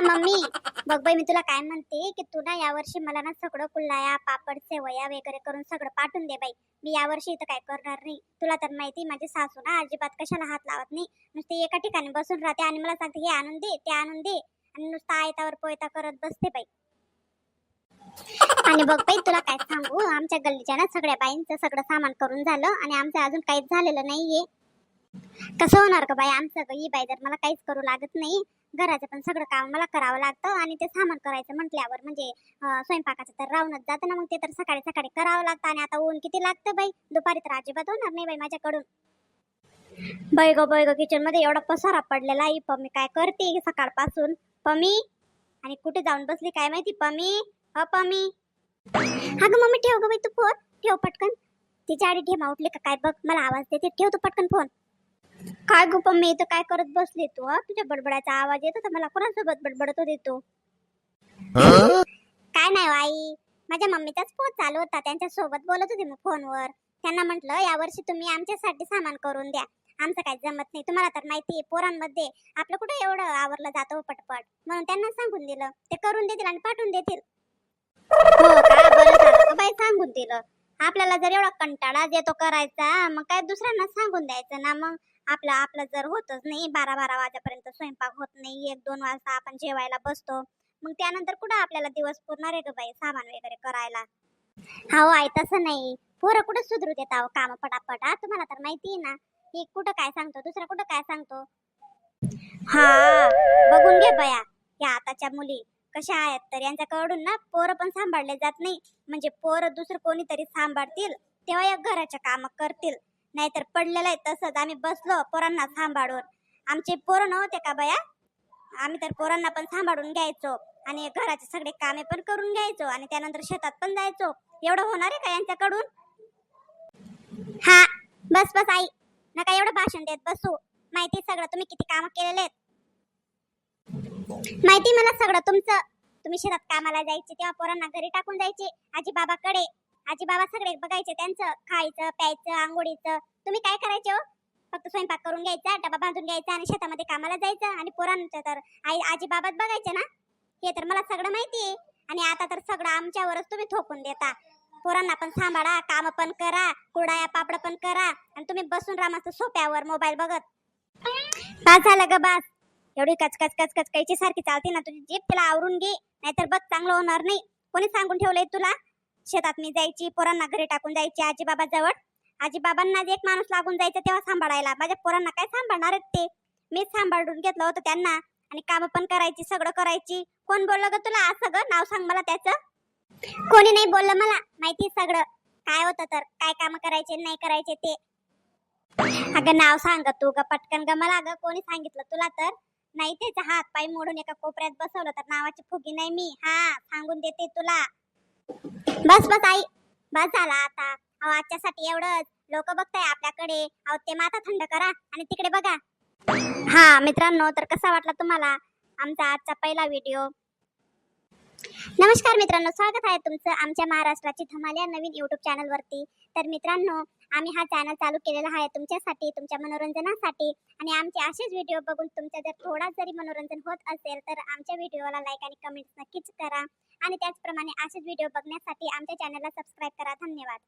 Mummy बघ बाई, मी तुला काय म्हणते की तू ना यावर्षी मला ना सगळं कुल्लाया पापड सेवया वगैरे करून सगळं पाठवून दे बाई. मी यावर्षी इथं काय करणार नाही. तुला तर माहिती माझी सासू ना अजिबात कशाला हात लावत नाही. नुसते एका ठिकाणी बसून राहते आणि मला सांगते हे आणून दे ते आणून दे आणि नुसतं आयतावर पोयता करत बसते बाई. आणि बघ बाई, तुला काय सांगू, आमच्या गल्लीच्या ना सगळ्या बाईंचं सगळं सामान करून झालं आणि आमचं अजून काहीच झालेलं नाहीये. कसं होणार का बाई आमचं? ही बाई जर मला काहीच करू लागत नाही, घराचं पण सगळं काम मला करावं लागतं आणि ते सामान करायचं म्हटल्यावर म्हणजे स्वयंपाकाचं तर राहूनच जातं ना, मग ते तर सकाळी सकाळी करावं लागतं. आणि आता ऊन किती लागतं बाई, दुपारी तर अजिबात होणार नाही बाई माझ्याकडून. बाई ग किचन मध्ये एवढा पसारा पडलेला आहे. पम्मी काय करते सकाळपासून? पम्मी आणि कुठे जाऊन बसली काय माहिती? पम्मी पम्मी. हा ग मम्मी, ठेव ग बाई तू फोन, ठेव पटकन. तिच्या आधी ठेमा उठली का काय बघ, मला आवाज देते. ठेव तू पटकन फोन. काय गो पम्मी, इथं काय करत बसली तू? तुझ्या बडबडाचा आवाज येत होता मला. कोणासोबत बडबडत होती तू? काय नाही आई, माझ्या मम्मीचाच फोन चालू होता, त्यांच्या सोबत बोलत होते मी फोनवर. त्यांना म्हटलं यावर्षी तुम्ही आमच्यासाठी सामान करून द्या, आमचं काही जमत नाही. तुम्हाला तर माहिती पोरांमध्ये आपलं कुठे एवढं आवरलं जातं पटपट, म्हणून त्यांना सांगून दिलं ते करून देतील आणि पाठवून देतील. हो का, बरं झालं बाई सांगून दिलं. आपल्याला जर एवढा कंटाळा येतो करायचा, मग काय दुसऱ्यांना सांगून द्यायचं ना. मग आपलं आपलं जर होतच नाही, 12-12 वाजेपर्यंत स्वयंपाक होत नाही, 1-2 वाजता आपण जेवायला बसतो, मग त्यानंतर कुठं आपल्याला दिवस पुरणार आहे ग बाई सामान वगैरे करायला. हो आई, तसं नाही. पोरं कुठं सुधरू देत आहो काम पटापट. तुम्हाला तर माहिती आहे ना, ही कुठं काय सांगतो दुसरं कुठं काय सांगतो. हा, बघून घे बया या आताच्या मुली कशा आहेत तर, यांच्याकडून ना पोरं पण सांभाळले जात नाही. म्हणजे पोरं दुसरं कोणीतरी सांभाळतील तेव्हा या घराच्या काम करतील, नाहीतर पडलेलं आहे तसंच आम्ही बसलो पोरांना सांभाळून. आमचे पोरं नव्हते का बया, आम्ही तर पोरांना पण सांभाळून घ्यायचो आणि घराचे सगळे कामे पण करून घ्यायचो आणि त्यानंतर शेतात पण जायचो. एवढं होणार आहे का यांच्याकडून? हा, बस बस आई, नका एवढं भाषण देत बसू. माहिती सगळं तुम्ही किती काम केलेले आहेत. माहिती मला सगळं तुमचं. तुम्ही शेतात कामाला जायचे तेव्हा पोरांना घरी टाकून जायचे आजी बाबाकडे. आजी बाबा सगळे बघायचे त्यांचं खायचं प्यायचं आंघोळीचं. तुम्ही काय करायचे हो? फक्त स्वयंपाक करून घ्यायचा, डबा बांधून घ्यायचा आणि शेतामध्ये कामाला जायचं आणि पोरांचं तर आजी बाबाच बघायचे ना. हे तर मला सगळं माहिती आहे. आणि आता तर सगळं आमच्यावरच तुम्ही थोपून देता. पोरांना पण सांभाळा, काम पण करा, कुरडया पापड पण करा आणि तुम्ही बसून राहा मस्त सोप्यावर मोबाईल बघत. बास झालं ग बास. एवढी कचकच कचकच कायची सारखी चालते ना तुझी जीभ, तिला आवरून घे, नाहीतर बघ चांगलं होणार नाही. कोणी सांगून ठेवलंय तुला? शेतात मी जायची, पोरांना घरी टाकून जायची आजी बाबा जवळ. आजी बाबांना एक माणूस लागून जायचं तेव्हा सांभाळायला. माझ्या पोरांना काय सांभाळणार आहेत ते? मीच सांभाळून घेतलं होतं त्यांना आणि काम पण करायची सगळं करायची. कोण बोललं ग तुला असं? ग नाव सांग मला त्याचं. कोणी नाही बोललं, मला माहिती सगळं काय होतं तर, काय काम करायचे नाही करायचे ते. अगं नाव सांग तू ग पटकन ग मला. ग कोणी सांगितलं तुला तर? नाही, त्याचा हात पाय मोडून एका कोपऱ्यात बसवलं तर नावाची फुगी नाही मी. हा, सांगून देते तुला. बस बस आई, बस झाला आता. अहो आजच्यासाठी एवढंच. लोक बघताय आपल्याकडे. अहो ते माथा थंड करा आणि तिकडे बघा. हा मित्रांनो, तर कसा वाटला तुम्हाला आमचा आजचा पहिला व्हिडिओ? नमस्कार मित्रांनो, स्वागत आहे तुमचं आमच्या महाराष्ट्राची धमाल या नवीन YouTube चॅनल वरती. तर मित्रांनो, आम्ही हा चॅनल चालू केलेला आहे तुमच्यासाठी, तुमच्या मनोरंजनासाठी. आणि आमचे असेच व्हिडिओ बघून तुमचं जर थोडा जरी मनोरंजन होत असेल तर आमच्या व्हिडिओला लाईक आणि कमेंट नक्कीच करा. आणि त्याचप्रमाणे असेच व्हिडिओ बघण्यासाठी आमच्या चॅनलला सबस्क्राईब करा. धन्यवाद.